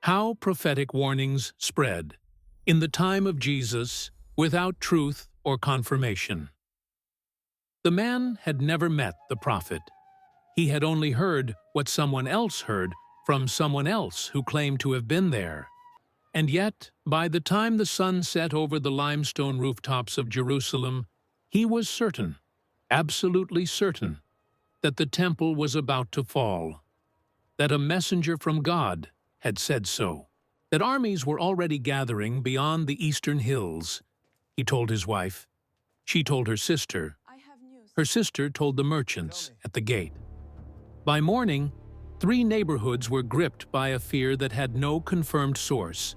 How prophetic warnings spread in the time of Jesus without truth or confirmation. The man had never met the prophet. He had only heard what someone else heard from someone else who claimed to have been there. And yet, by the time the sun set over the limestone rooftops of Jerusalem, he was certain, absolutely certain, that the temple was about to fall, that a messenger from God had said so, that armies were already gathering beyond the eastern hills. He told his wife. She told her sister. Her sister told the merchants at the gate. By morning, 3 neighborhoods were gripped by a fear that had no confirmed source,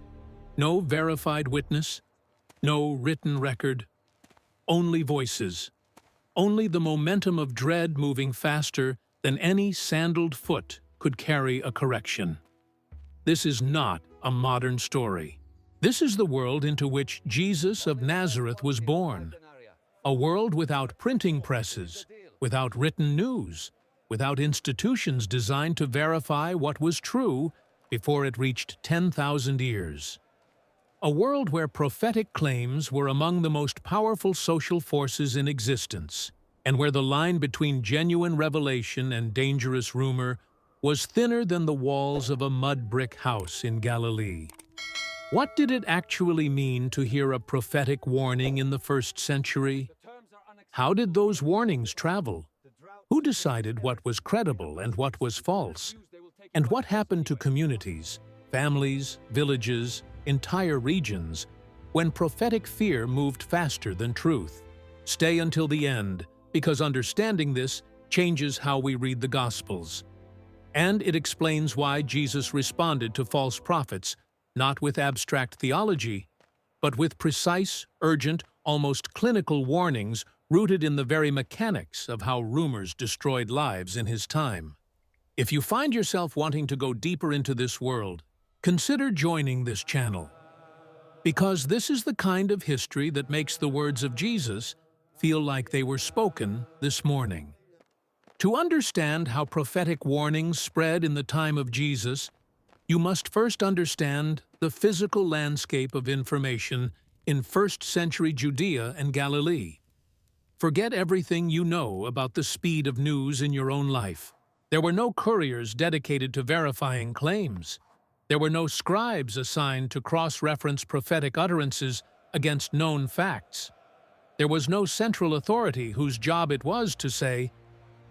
no verified witness, no written record, only voices, only the momentum of dread moving faster than any sandaled foot could carry a correction. This is not a modern story. This is the world into which Jesus of Nazareth was born. A world without printing presses, without written news, without institutions designed to verify what was true before it reached 10,000 ears. A world where prophetic claims were among the most powerful social forces in existence, and where the line between genuine revelation and dangerous rumor was thinner than the walls of a mud brick house in Galilee. What did it actually mean to hear a prophetic warning in the first century? How did those warnings travel? Who decided what was credible and what was false? And what happened to communities, families, villages, entire regions, when prophetic fear moved faster than truth? Stay until the end, because understanding this changes how we read the Gospels. And it explains why Jesus responded to false prophets, not with abstract theology, but with precise, urgent, almost clinical warnings rooted in the very mechanics of how rumors destroyed lives in his time. If you find yourself wanting to go deeper into this world, consider joining this channel. Because this is the kind of history that makes the words of Jesus feel like they were spoken this morning. To understand how prophetic warnings spread in the time of Jesus, you must first understand the physical landscape of information in first-century Judea and Galilee. Forget everything you know about the speed of news in your own life. There were no couriers dedicated to verifying claims. There were no scribes assigned to cross-reference prophetic utterances against known facts. There was no central authority whose job it was to say,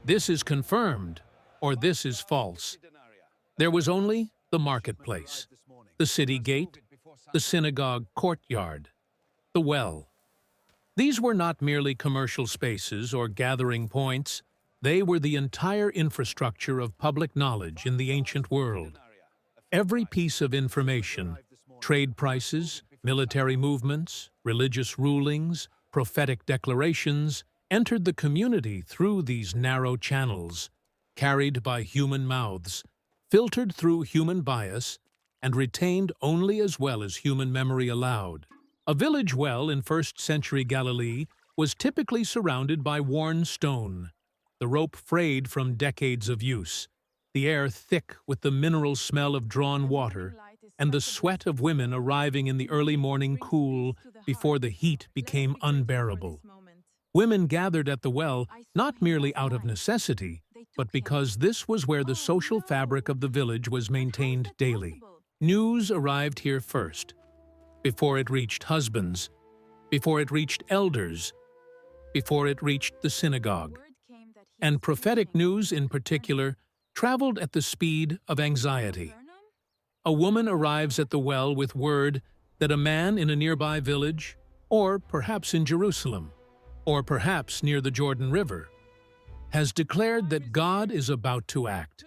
"This is confirmed," or "This is false." There was only the marketplace, the city gate, the synagogue courtyard, the well. These were not merely commercial spaces or gathering points. They were the entire infrastructure of public knowledge in the ancient world. Every piece of information, trade prices, military movements, religious rulings, prophetic declarations, entered the community through these narrow channels, carried by human mouths, filtered through human bias, and retained only as well as human memory allowed. A village well in first-century Galilee was typically surrounded by worn stone, the rope frayed from decades of use, the air thick with the mineral smell of drawn water, and the sweat of women arriving in the early morning cool before the heat became unbearable. Women gathered at the well not merely out of necessity, but because this was where the social fabric of the village was maintained daily. News arrived here first, before it reached husbands, before it reached elders, before it reached the synagogue. And prophetic news in particular traveled at the speed of anxiety. A woman arrives at the well with word that a man in a nearby village, or perhaps in Jerusalem, or perhaps near the Jordan River, has declared that God is about to act.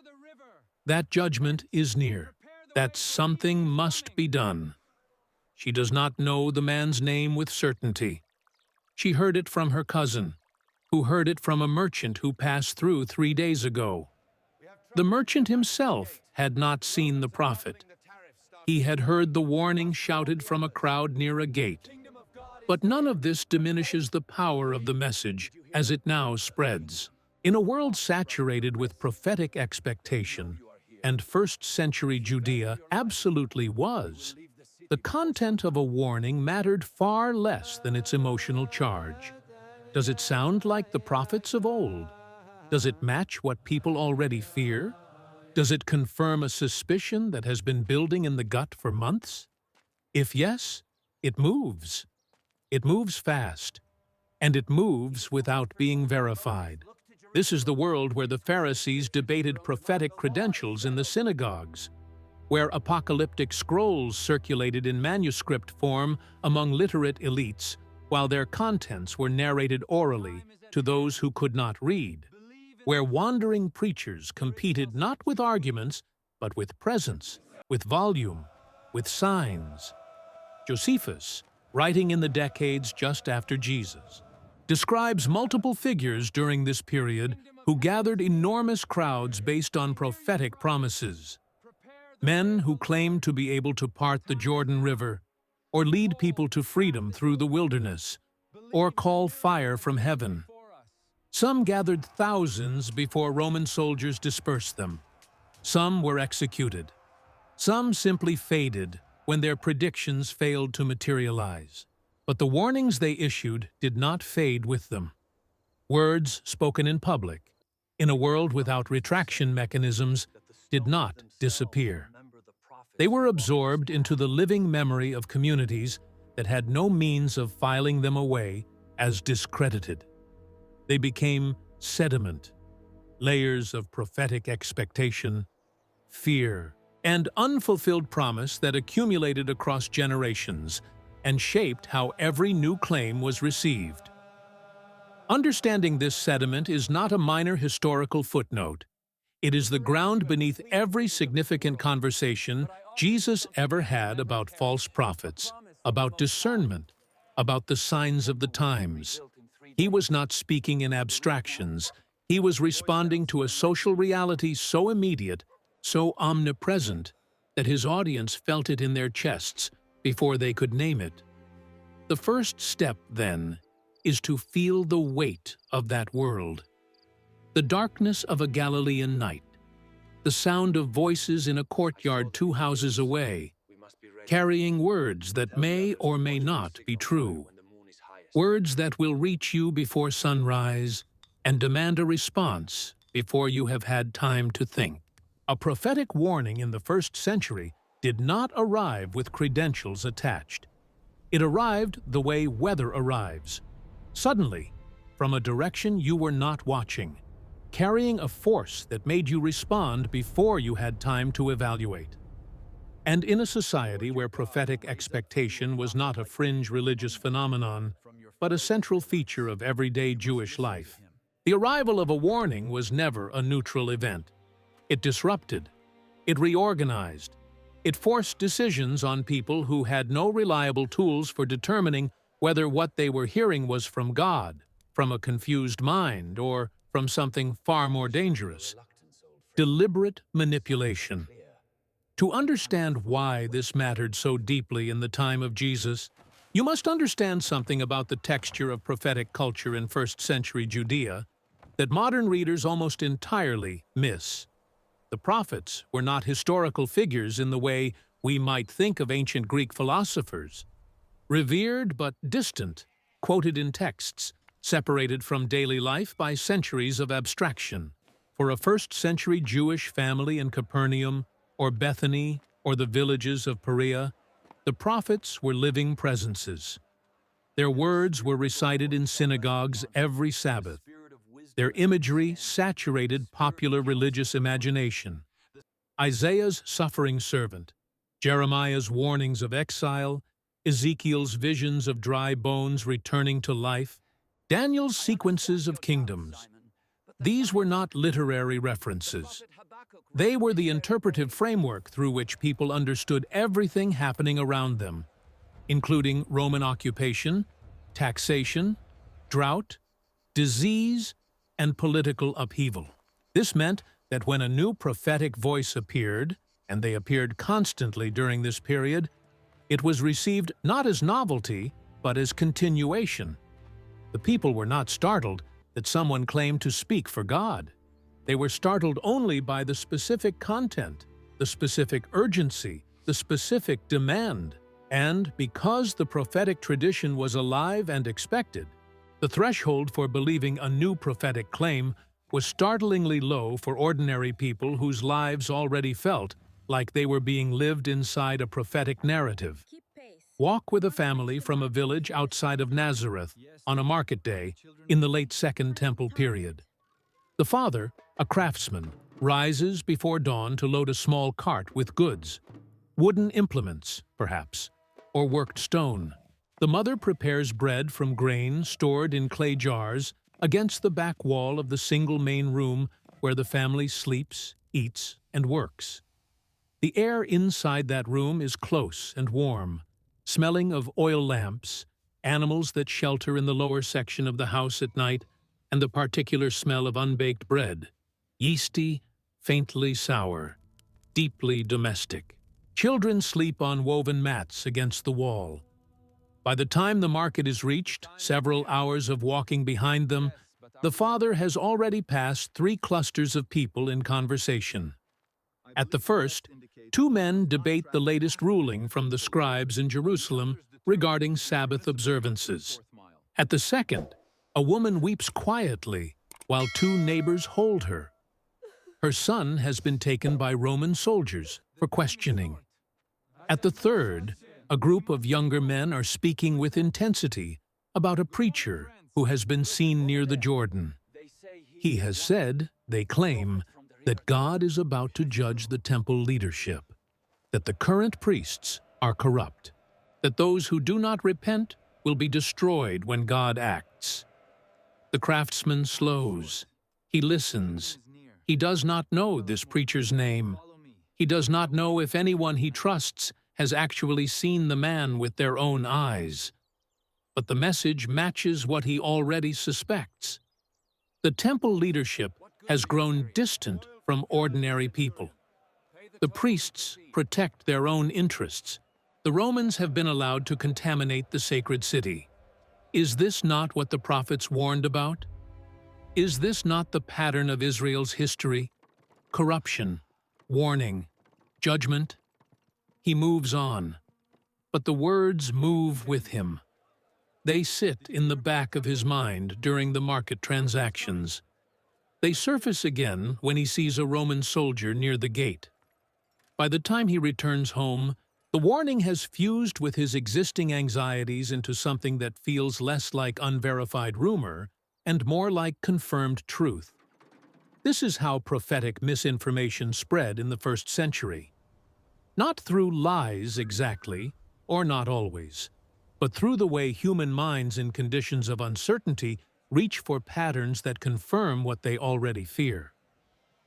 That judgment is near, that something must be done. She does not know the man's name with certainty. She heard it from her cousin, who heard it from a merchant who passed through 3 days ago. The merchant himself had not seen the prophet. He had heard the warning shouted from a crowd near a gate. But none of this diminishes the power of the message as it now spreads. In a world saturated with prophetic expectation, and first-century Judea absolutely was. The content of a warning mattered far less than its emotional charge. Does it sound like the prophets of old? Does it match what people already fear? Does it confirm a suspicion that has been building in the gut for months? If yes, it moves. It moves fast, and it moves without being verified. This is the world where the Pharisees debated prophetic credentials in the synagogues, where apocalyptic scrolls circulated in manuscript form among literate elites, while their contents were narrated orally to those who could not read, where wandering preachers competed not with arguments, but with presence, with volume, with signs. Josephus, writing in the decades just after Jesus, describes multiple figures during this period who gathered enormous crowds based on prophetic promises. Men who claimed to be able to part the Jordan River, or lead people to freedom through the wilderness, or call fire from heaven. Some gathered thousands before Roman soldiers dispersed them. Some were executed. Some simply faded when their predictions failed to materialize. But the warnings they issued did not fade with them. Words spoken in public, in a world without retraction mechanisms, did not disappear. They were absorbed into the living memory of communities that had no means of filing them away as discredited. They became sediment, layers of prophetic expectation, fear, and unfulfilled promise that accumulated across generations and shaped how every new claim was received. Understanding this sediment is not a minor historical footnote. It is the ground beneath every significant conversation Jesus ever had about false prophets, about discernment, about the signs of the times. He was not speaking in abstractions. He was responding to a social reality so immediate, so omnipresent, that his audience felt it in their chests before they could name it. The first step, then, is to feel the weight of that world. The darkness of a Galilean night, the sound of voices in a courtyard 2 houses away, carrying words that may or may not be true, words that will reach you before sunrise and demand a response before you have had time to think. A prophetic warning in the first century did not arrive with credentials attached. It arrived the way weather arrives, suddenly, from a direction you were not watching, carrying a force that made you respond before you had time to evaluate. And in a society where prophetic expectation was not a fringe religious phenomenon, but a central feature of everyday Jewish life, the arrival of a warning was never a neutral event. It disrupted, it reorganized, it forced decisions on people who had no reliable tools for determining whether what they were hearing was from God, from a confused mind, or from something far more dangerous. Deliberate manipulation. To understand why this mattered so deeply in the time of Jesus, you must understand something about the texture of prophetic culture in first-century Judea that modern readers almost entirely miss. The prophets were not historical figures in the way we might think of ancient Greek philosophers. Revered but distant, quoted in texts, separated from daily life by centuries of abstraction. For a first-century Jewish family in Capernaum, or Bethany, or the villages of Perea, the prophets were living presences. Their words were recited in synagogues every Sabbath. Their imagery saturated popular religious imagination. Isaiah's suffering servant, Jeremiah's warnings of exile, Ezekiel's visions of dry bones returning to life, Daniel's sequences of kingdoms. These were not literary references. They were the interpretive framework through which people understood everything happening around them, including Roman occupation, taxation, drought, disease, and political upheaval. This meant that when a new prophetic voice appeared, and they appeared constantly during this period, it was received not as novelty, but as continuation. The people were not startled that someone claimed to speak for God. They were startled only by the specific content, the specific urgency, the specific demand. And because the prophetic tradition was alive and expected, the threshold for believing a new prophetic claim was startlingly low for ordinary people whose lives already felt like they were being lived inside a prophetic narrative. Walk with a family from a village outside of Nazareth on a market day in the late Second Temple period. The father, a craftsman, rises before dawn to load a small cart with goods, wooden implements, perhaps, or worked stone. The mother prepares bread from grain stored in clay jars against the back wall of the single main room where the family sleeps, eats, and works. The air inside that room is close and warm, smelling of oil lamps, animals that shelter in the lower section of the house at night, and the particular smell of unbaked bread, yeasty, faintly sour, deeply domestic. Children sleep on woven mats against the wall. By the time the market is reached, several hours of walking behind them, the father has already passed 3 clusters of people in conversation. At the first, 2 men debate the latest ruling from the scribes in Jerusalem regarding Sabbath observances. At the second, a woman weeps quietly while 2 neighbors hold her. Her son has been taken by Roman soldiers for questioning. At the third, a group of younger men are speaking with intensity about a preacher who has been seen near the Jordan. He has said, they claim, that God is about to judge the temple leadership, that the current priests are corrupt, that those who do not repent will be destroyed when God acts. The craftsman slows. He listens. He does not know this preacher's name. He does not know if anyone he trusts has actually seen the man with their own eyes. But the message matches what he already suspects. The temple leadership has grown distant from ordinary people. The priests protect their own interests. The Romans have been allowed to contaminate the sacred city. Is this not what the prophets warned about? Is this not the pattern of Israel's history? Corruption, warning, judgment. He moves on, but the words move with him. They sit in the back of his mind during the market transactions. They surface again when he sees a Roman soldier near the gate. By the time he returns home, the warning has fused with his existing anxieties into something that feels less like unverified rumor and more like confirmed truth. This is how prophetic misinformation spread in the 1st century. Not through lies exactly, or not always, but through the way human minds in conditions of uncertainty reach for patterns that confirm what they already fear.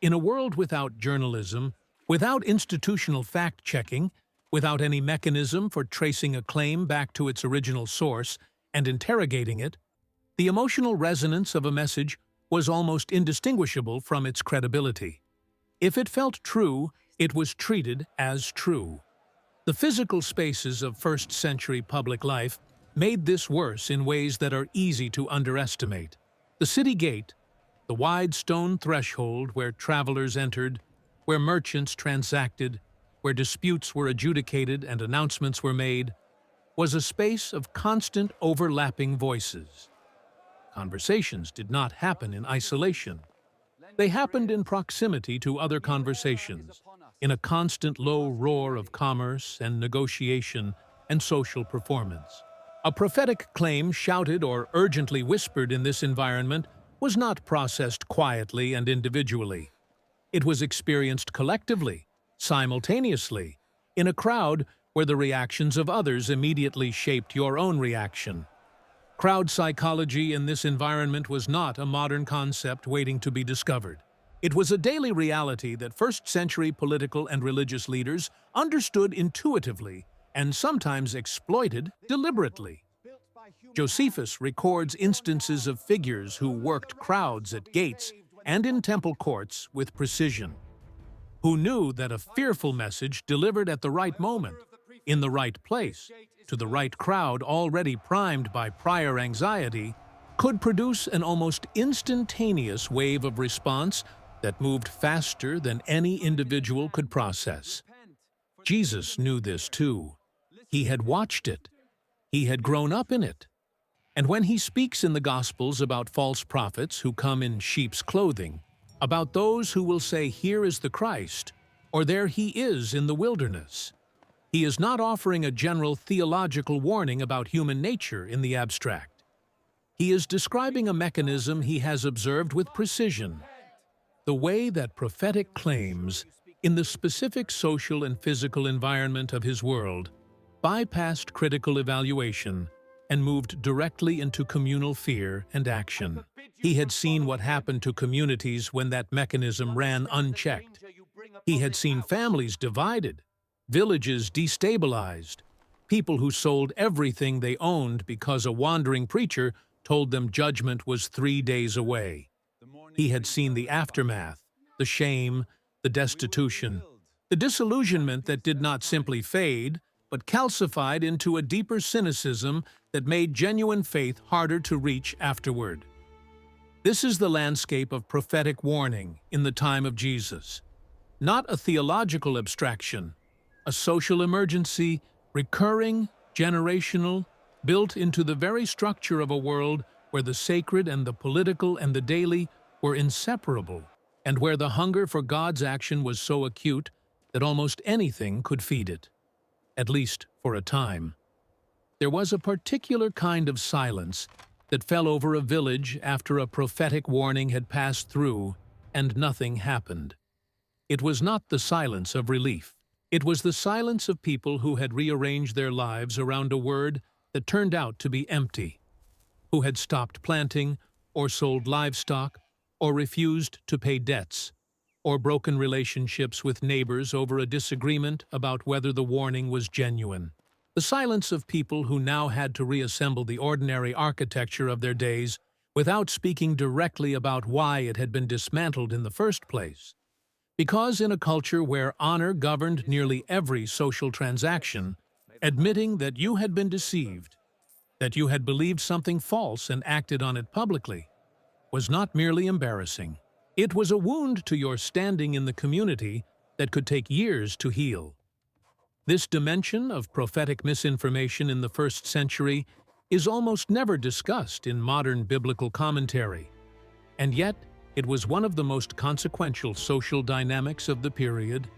In a world without journalism, without institutional fact-checking, without any mechanism for tracing a claim back to its original source and interrogating it, the emotional resonance of a message was almost indistinguishable from its credibility. If it felt true, it was treated as true. The physical spaces of 1st century public life made this worse in ways that are easy to underestimate. The city gate, the wide stone threshold where travelers entered, where merchants transacted, where disputes were adjudicated and announcements were made, was a space of constant overlapping voices. Conversations did not happen in isolation. They happened in proximity to other conversations, in a constant low roar of commerce and negotiation and social performance. A prophetic claim shouted or urgently whispered in this environment was not processed quietly and individually. It was experienced collectively, simultaneously, in a crowd where the reactions of others immediately shaped your own reaction. Crowd psychology in this environment was not a modern concept waiting to be discovered. It was a daily reality that 1st century political and religious leaders understood intuitively and sometimes exploited deliberately. Josephus records instances of figures who worked crowds at gates and in temple courts with precision, who knew that a fearful message delivered at the right moment, in the right place, to the right crowd already primed by prior anxiety, could produce an almost instantaneous wave of response that moved faster than any individual could process. Jesus knew this too. He had watched it. He had grown up in it. And when he speaks in the Gospels about false prophets who come in sheep's clothing, about those who will say, "Here is the Christ," or "There he is in the wilderness," he is not offering a general theological warning about human nature in the abstract. He is describing a mechanism he has observed with precision, the way that prophetic claims, in the specific social and physical environment of his world, bypassed critical evaluation and moved directly into communal fear and action. He had seen what happened to communities when that mechanism ran unchecked. He had seen families divided, villages destabilized, people who sold everything they owned because a wandering preacher told them judgment was 3 days away. He had seen the aftermath, the shame, the destitution, the disillusionment that did not simply fade, but calcified into a deeper cynicism that made genuine faith harder to reach afterward. This is the landscape of prophetic warning in the time of Jesus. Not a theological abstraction, a social emergency, recurring, generational, built into the very structure of a world where the sacred and the political and the daily were inseparable, and where the hunger for God's action was so acute that almost anything could feed it, at least for a time. There was a particular kind of silence that fell over a village after a prophetic warning had passed through and nothing happened. It was not the silence of relief. It was the silence of people who had rearranged their lives around a word that turned out to be empty, who had stopped planting, or sold livestock, or refused to pay debts, or broken relationships with neighbors over a disagreement about whether the warning was genuine. The silence of people who now had to reassemble the ordinary architecture of their days without speaking directly about why it had been dismantled in the first place. Because in a culture where honor governed nearly every social transaction, admitting that you had been deceived, that you had believed something false and acted on it publicly, was not merely embarrassing. It was a wound to your standing in the community that could take years to heal. This dimension of prophetic misinformation in the first century is almost never discussed in modern biblical commentary, and yet it was one of the most consequential social dynamics of the period.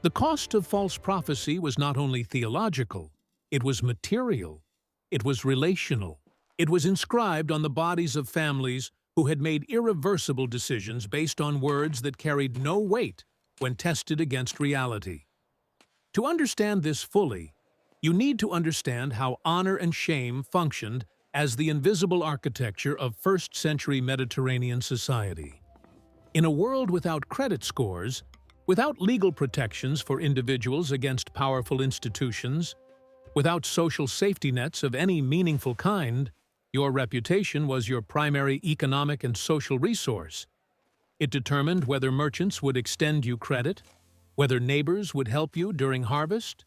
The cost of false prophecy was not only theological, it was material, it was relational, it was inscribed on the bodies of families who had made irreversible decisions based on words that carried no weight when tested against reality. To understand this fully, you need to understand how honor and shame functioned as the invisible architecture of first-century Mediterranean society. In a world without credit scores, without legal protections for individuals against powerful institutions, without social safety nets of any meaningful kind, your reputation was your primary economic and social resource. It determined whether merchants would extend you credit, whether neighbors would help you during harvest,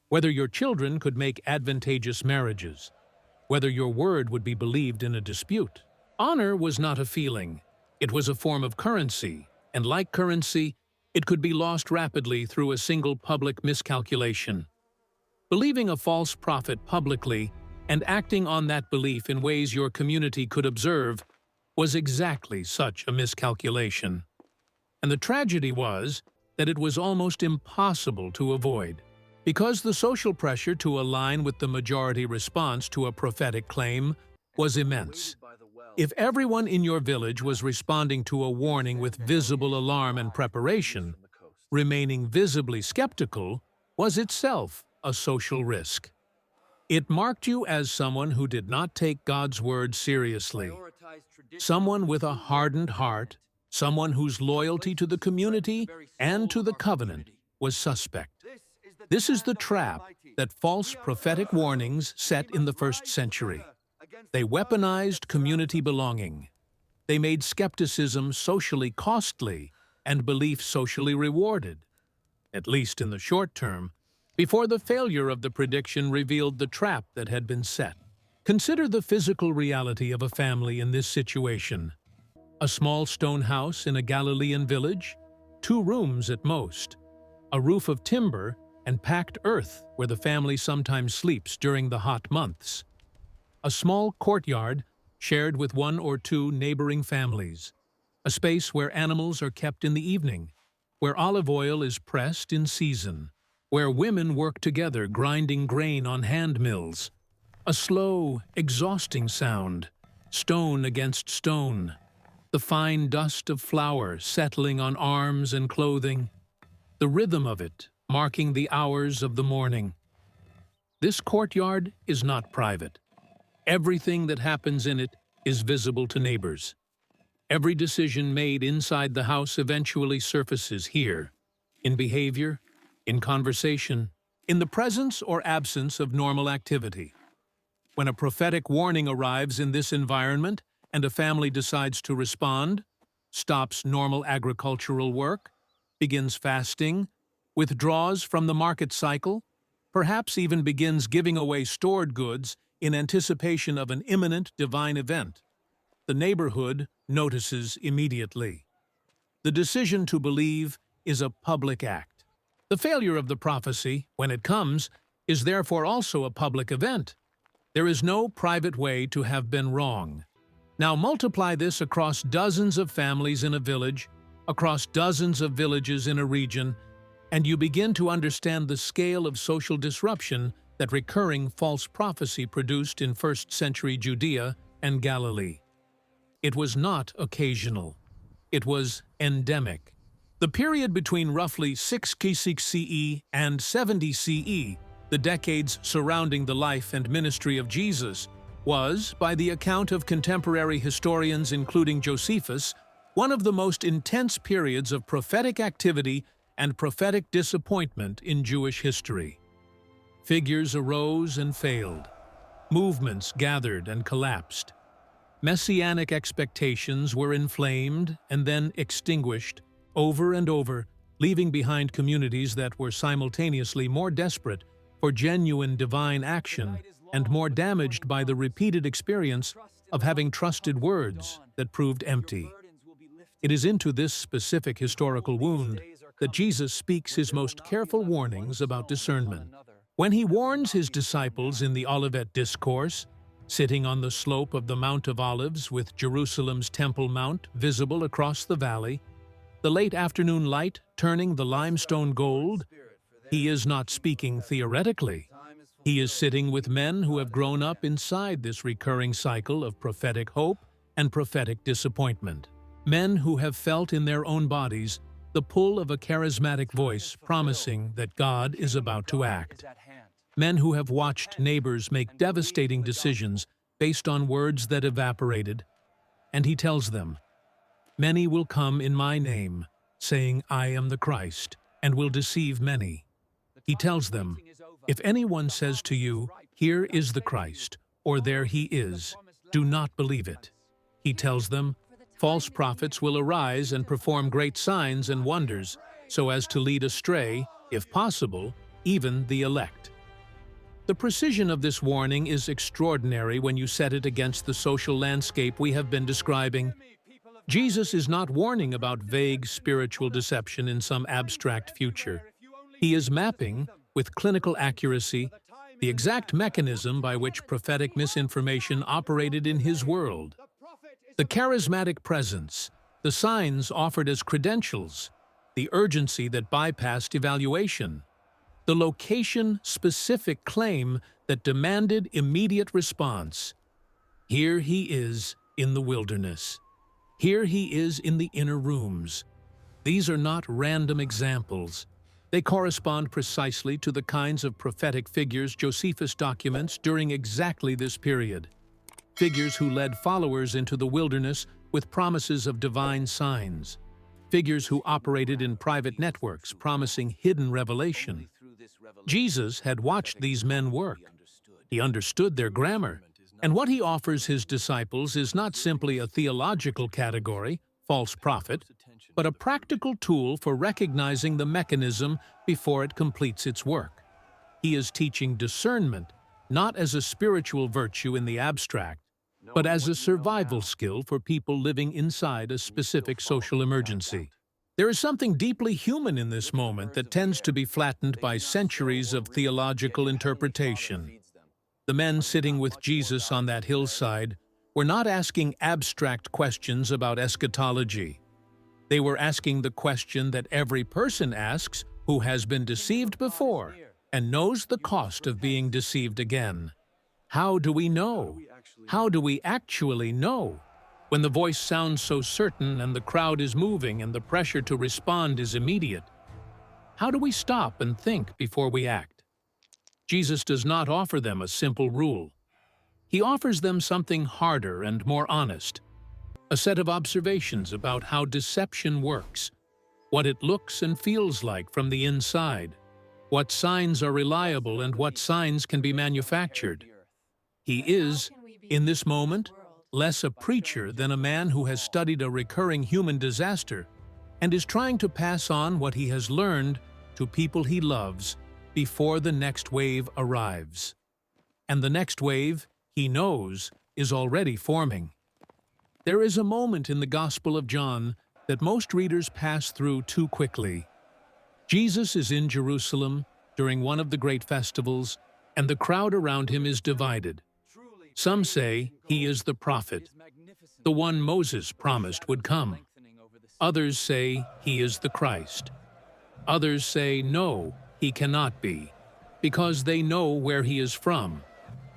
whether your children could make advantageous marriages, whether your word would be believed in a dispute. Honor was not a feeling. It was a form of currency, and like currency, it could be lost rapidly through a single public miscalculation. Believing a false prophet publicly and acting on that belief in ways your community could observe was exactly such a miscalculation. And the tragedy was that it was almost impossible to avoid, because the social pressure to align with the majority response to a prophetic claim was immense. If everyone in your village was responding to a warning with visible alarm and preparation, remaining visibly skeptical was itself a social risk. It marked you as someone who did not take God's word seriously, someone with a hardened heart, someone whose loyalty to the community and to the covenant was suspect. This is the trap that false prophetic warnings set in the first century. They weaponized community belonging. They made skepticism socially costly and belief socially rewarded, at least in the short term, before the failure of the prediction revealed the trap that had been set. Consider the physical reality of a family in this situation. A small stone house in a Galilean village? 2 rooms at most. A roof of timber and packed earth where the family sometimes sleeps during the hot months. A small courtyard shared with 1 or 2 neighboring families. A space where animals are kept in the evening, where olive oil is pressed in season, where women work together grinding grain on hand mills. A slow, exhausting sound, stone against stone, the fine dust of flour settling on arms and clothing, the rhythm of it marking the hours of the morning. This courtyard is not private. Everything that happens in it is visible to neighbors. Every decision made inside the house eventually surfaces here, in behavior, in conversation, in the presence or absence of normal activity. When a prophetic warning arrives in this environment and a family decides to respond, stops normal agricultural work, begins fasting, withdraws from the market cycle, perhaps even begins giving away stored goods in anticipation of an imminent divine event, the neighborhood notices immediately. The decision to believe is a public act. The failure of the prophecy, when it comes, is therefore also a public event. There is no private way to have been wrong. Now multiply this across dozens of families in a village, across dozens of villages in a region, and you begin to understand the scale of social disruption that recurring false prophecy produced in first-century Judea and Galilee. It was not occasional. It was endemic. The period between roughly 6 CE and 70 CE, the decades surrounding the life and ministry of Jesus, was, by the account of contemporary historians including Josephus, one of the most intense periods of prophetic activity and prophetic disappointment in Jewish history. Figures arose and failed. Movements gathered and collapsed. Messianic expectations were inflamed and then extinguished over and over, leaving behind communities that were simultaneously more desperate for genuine divine action and more damaged by the repeated experience of having trusted words that proved empty. It is into this specific historical wound that Jesus speaks his most careful warnings about discernment. When he warns his disciples in the Olivet Discourse, sitting on the slope of the Mount of Olives with Jerusalem's Temple Mount visible across the valley, the late afternoon light turning the limestone gold, he is not speaking theoretically. He is sitting with men who have grown up inside this recurring cycle of prophetic hope and prophetic disappointment. Men who have felt in their own bodies the pull of a charismatic voice promising that God is about to act. Men who have watched neighbors make devastating decisions based on words that evaporated. And he tells them, "Many will come in my name, saying, 'I am the Christ,' and will deceive many." He tells them, "If anyone says to you, 'Here is the Christ,' or 'There he is,' do not believe it." He tells them, "False prophets will arise and perform great signs and wonders, so as to lead astray, if possible, even the elect." The precision of this warning is extraordinary when you set it against the social landscape we have been describing. Jesus is not warning about vague spiritual deception in some abstract future. He is mapping, with clinical accuracy, the exact mechanism by which prophetic misinformation operated in his world. The charismatic presence, the signs offered as credentials, the urgency that bypassed evaluation, the location-specific claim that demanded immediate response. Here he is in the wilderness. Here he is in the inner rooms. These are not random examples. They correspond precisely to the kinds of prophetic figures Josephus documents during exactly this period. Figures who led followers into the wilderness with promises of divine signs. Figures who operated in private networks promising hidden revelation. Jesus had watched these men work. He understood their grammar. And what he offers his disciples is not simply a theological category, false prophet, but a practical tool for recognizing the mechanism before it completes its work. He is teaching discernment, not as a spiritual virtue in the abstract, but as a survival skill for people living inside a specific social emergency. There is something deeply human in this moment that tends to be flattened by centuries of theological interpretation. The men sitting with Jesus on that hillside were not asking abstract questions about eschatology. They were asking the question that every person asks who has been deceived before and knows the cost of being deceived again. How do we know? How do we actually know? When the voice sounds so certain and the crowd is moving and the pressure to respond is immediate, how do we stop and think before we act? Jesus does not offer them a simple rule. He offers them something harder and more honest, a set of observations about how deception works, what it looks and feels like from the inside, what signs are reliable and what signs can be manufactured. He is, in this moment, less a preacher than a man who has studied a recurring human disaster and is trying to pass on what he has learned to people he loves before the next wave arrives. And the next wave, he knows, is already forming. There is a moment in the Gospel of John that most readers pass through too quickly. Jesus is in Jerusalem during one of the great festivals, and the crowd around him is divided. Some say he is the prophet, the one Moses promised would come. Others say he is the Christ. Others say no, he cannot be, because they know where he is from,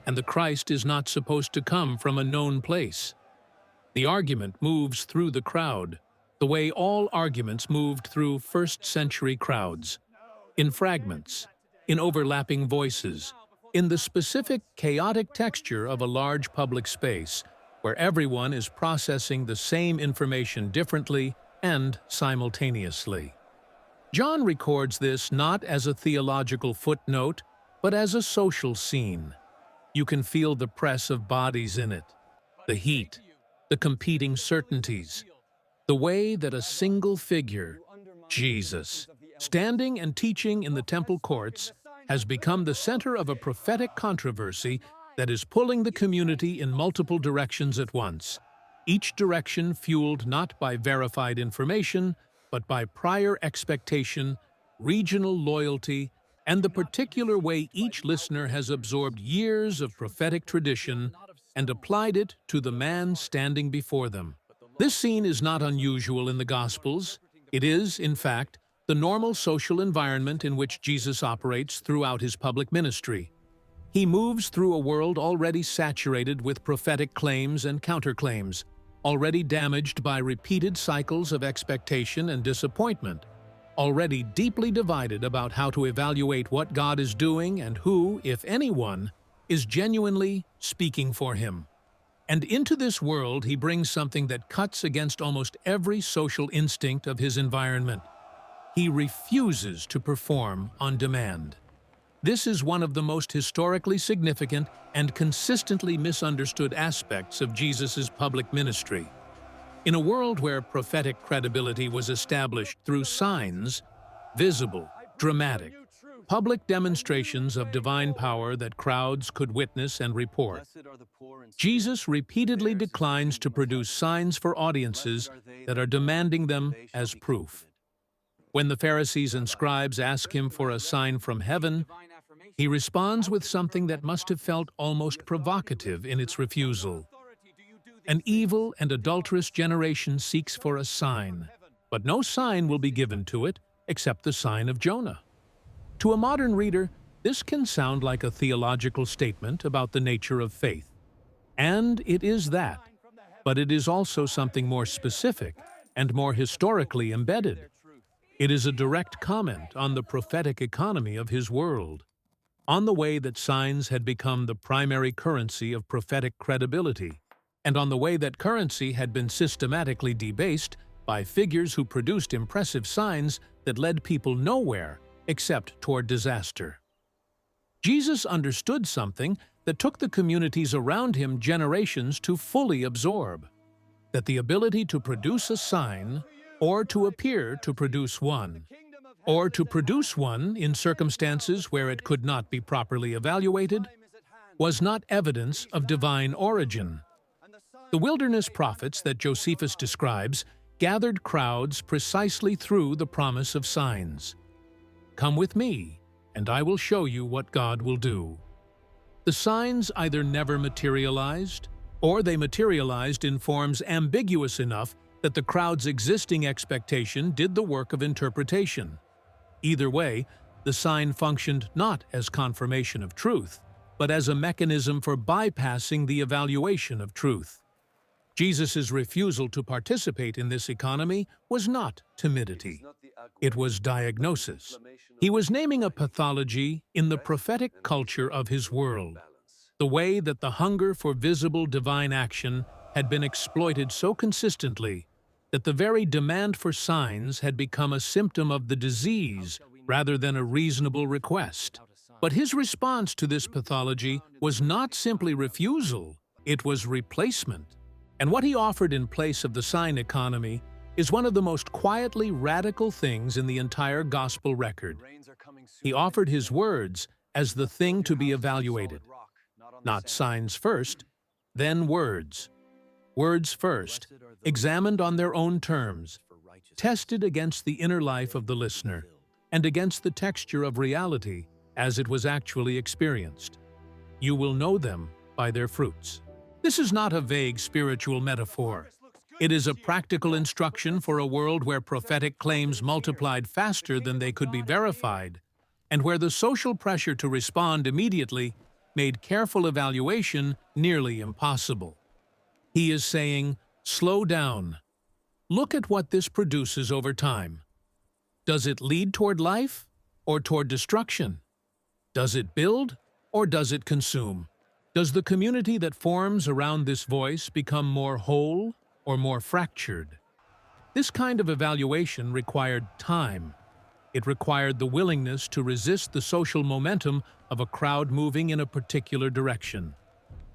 and the Christ is not supposed to come from a known place. The argument moves through the crowd, the way all arguments moved through first-century crowds, in fragments, in overlapping voices, in the specific chaotic texture of a large public space, where everyone is processing the same information differently and simultaneously. John records this not as a theological footnote, but as a social scene. You can feel the press of bodies in it, the heat, the competing certainties, the way that a single figure, Jesus, standing and teaching in the temple courts, has become the center of a prophetic controversy that is pulling the community in multiple directions at once, each direction fueled not by verified information, but by prior expectation, regional loyalty, and the particular way each listener has absorbed years of prophetic tradition and applied it to the man standing before them. This scene is not unusual in the Gospels. It is, in fact, the normal social environment in which Jesus operates throughout his public ministry. He moves through a world already saturated with prophetic claims and counterclaims, already damaged by repeated cycles of expectation and disappointment, already deeply divided about how to evaluate what God is doing and who, if anyone, is genuinely speaking for him. And into this world he brings something that cuts against almost every social instinct of his environment. He refuses to perform on demand. This is one of the most historically significant and consistently misunderstood aspects of Jesus' public ministry. In a world where prophetic credibility was established through signs, visible, dramatic, public demonstrations of divine power that crowds could witness and report, Jesus repeatedly declines to produce signs for audiences that are demanding them as proof. When the Pharisees and scribes ask him for a sign from heaven, he responds with something that must have felt almost provocative in its refusal. An evil and adulterous generation seeks for a sign, but no sign will be given to it except the sign of Jonah. To a modern reader, this can sound like a theological statement about the nature of faith. And it is that, but it is also something more specific and more historically embedded. It is a direct comment on the prophetic economy of his world, on the way that signs had become the primary currency of prophetic credibility, and on the way that currency had been systematically debased by figures who produced impressive signs that led people nowhere except toward disaster. Jesus understood something that took the communities around him generations to fully absorb, that the ability to produce a sign, or to appear to produce one, or to produce one in circumstances where it could not be properly evaluated, was not evidence of divine origin. The wilderness prophets that Josephus describes gathered crowds precisely through the promise of signs. "Come with me, and I will show you what God will do." The signs either never materialized, or they materialized in forms ambiguous enough that the crowd's existing expectation did the work of interpretation. Either way, the sign functioned not as confirmation of truth, but as a mechanism for bypassing the evaluation of truth. Jesus' refusal to participate in this economy was not timidity. It was diagnosis. He was naming a pathology in the prophetic culture of his world, the way that the hunger for visible divine action had been exploited so consistently that the very demand for signs had become a symptom of the disease rather than a reasonable request. But his response to this pathology was not simply refusal, it was replacement. And what he offered in place of the sign economy is one of the most quietly radical things in the entire gospel record. He offered his words as the thing to be evaluated. Not signs first, then words. Words first, examined on their own terms, tested against the inner life of the listener, and against the texture of reality as it was actually experienced. You will know them by their fruits. This is not a vague spiritual metaphor. It is a practical instruction for a world where prophetic claims multiplied faster than they could be verified, and where the social pressure to respond immediately made careful evaluation nearly impossible. He is saying, slow down. Look at what this produces over time. Does it lead toward life or toward destruction? Does it build or does it consume? Does the community that forms around this voice become more whole or more fractured? This kind of evaluation required time. It required the willingness to resist the social momentum of a crowd moving in a particular direction.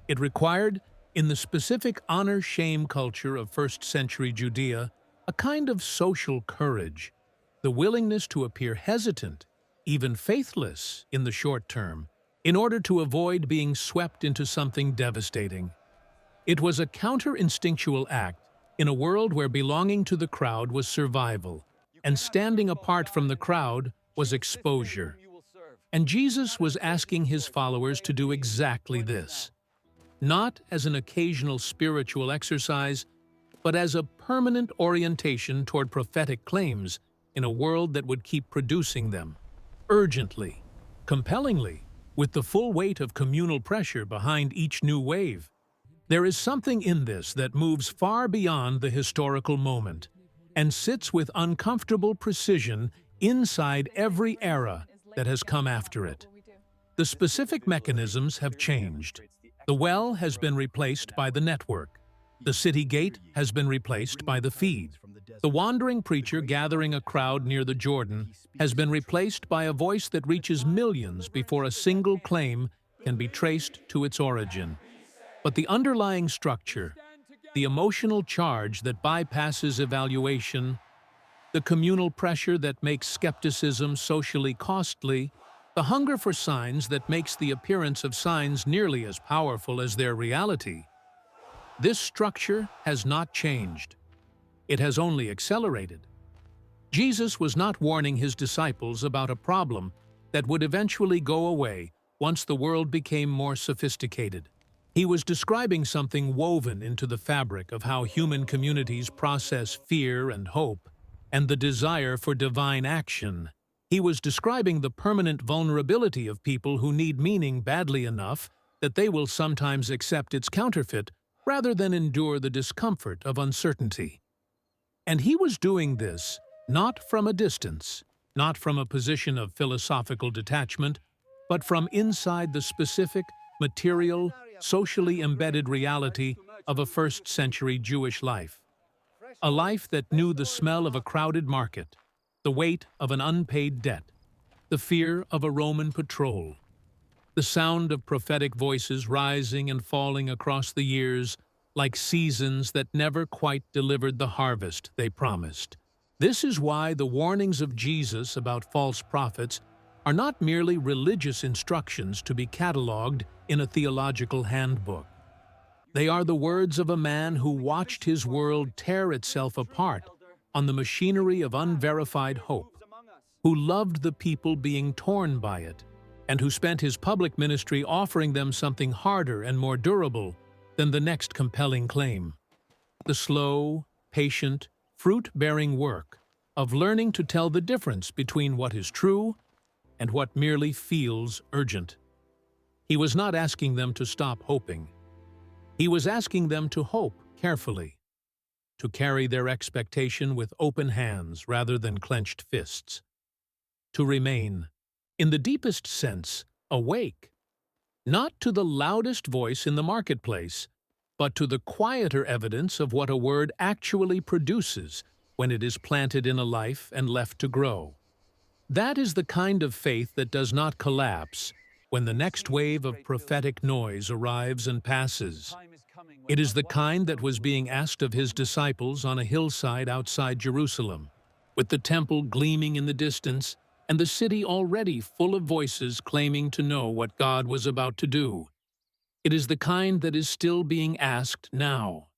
It required, in the specific honor-shame culture of first-century Judea, a kind of social courage, the willingness to appear hesitant, even faithless in the short term, in order to avoid being swept into something devastating. It was a counter-instinctual act in a world where belonging to the crowd was survival, and standing apart from the crowd was exposure. And Jesus was asking his followers to do exactly this, not as an occasional spiritual exercise, but as a permanent orientation toward prophetic claims in a world that would keep producing them, urgently, compellingly, with the full weight of communal pressure behind each new wave. There is something in this that moves far beyond the historical moment and sits with uncomfortable precision inside every era that has come after it. The specific mechanisms have changed. The well has been replaced by the network. The city gate has been replaced by the feed. The wandering preacher gathering a crowd near the Jordan has been replaced by a voice that reaches millions before a single claim can be traced to its origin. But the underlying structure, the emotional charge that bypasses evaluation, the communal pressure that makes skepticism socially costly, the hunger for signs that makes the appearance of signs nearly as powerful as their reality, this structure has not changed. It has only accelerated. Jesus was not warning his disciples about a problem that would eventually go away once the world became more sophisticated. He was describing something woven into the fabric of how human communities process fear and hope, and the desire for divine action. He was describing the permanent vulnerability of people who need meaning badly enough that they will sometimes accept its counterfeit rather than endure the discomfort of uncertainty. And he was doing this not from a distance, not from a position of philosophical detachment, but from inside the specific, material, socially embedded reality of a first-century Jewish life. A life that knew the smell of a crowded market, the weight of an unpaid debt, the fear of a Roman patrol, the sound of prophetic voices rising and falling across the years like seasons that never quite delivered the harvest they promised. This is why the warnings of Jesus about false prophets are not merely religious instructions to be catalogued in a theological handbook. They are the words of a man who watched his world tear itself apart on the machinery of unverified hope, who loved the people being torn by it, and who spent his public ministry offering them something harder and more durable than the next compelling claim: the slow, patient, fruit-bearing work of learning to tell the difference between what is true and what merely feels urgent. He was not asking them to stop hoping. He was asking them to hope carefully, to carry their expectation with open hands rather than clenched fists, to remain, in the deepest sense, awake, not to the loudest voice in the marketplace, but to the quieter evidence of what a word actually produces when it is planted in a life and left to grow. That is the kind of faith that does not collapse when the next wave of prophetic noise arrives and passes. It is the kind that was being asked of his disciples on a hillside outside Jerusalem, with the temple gleaming in the distance and the city already full of voices claiming to know what God was about to do. It is the kind that is still being asked now.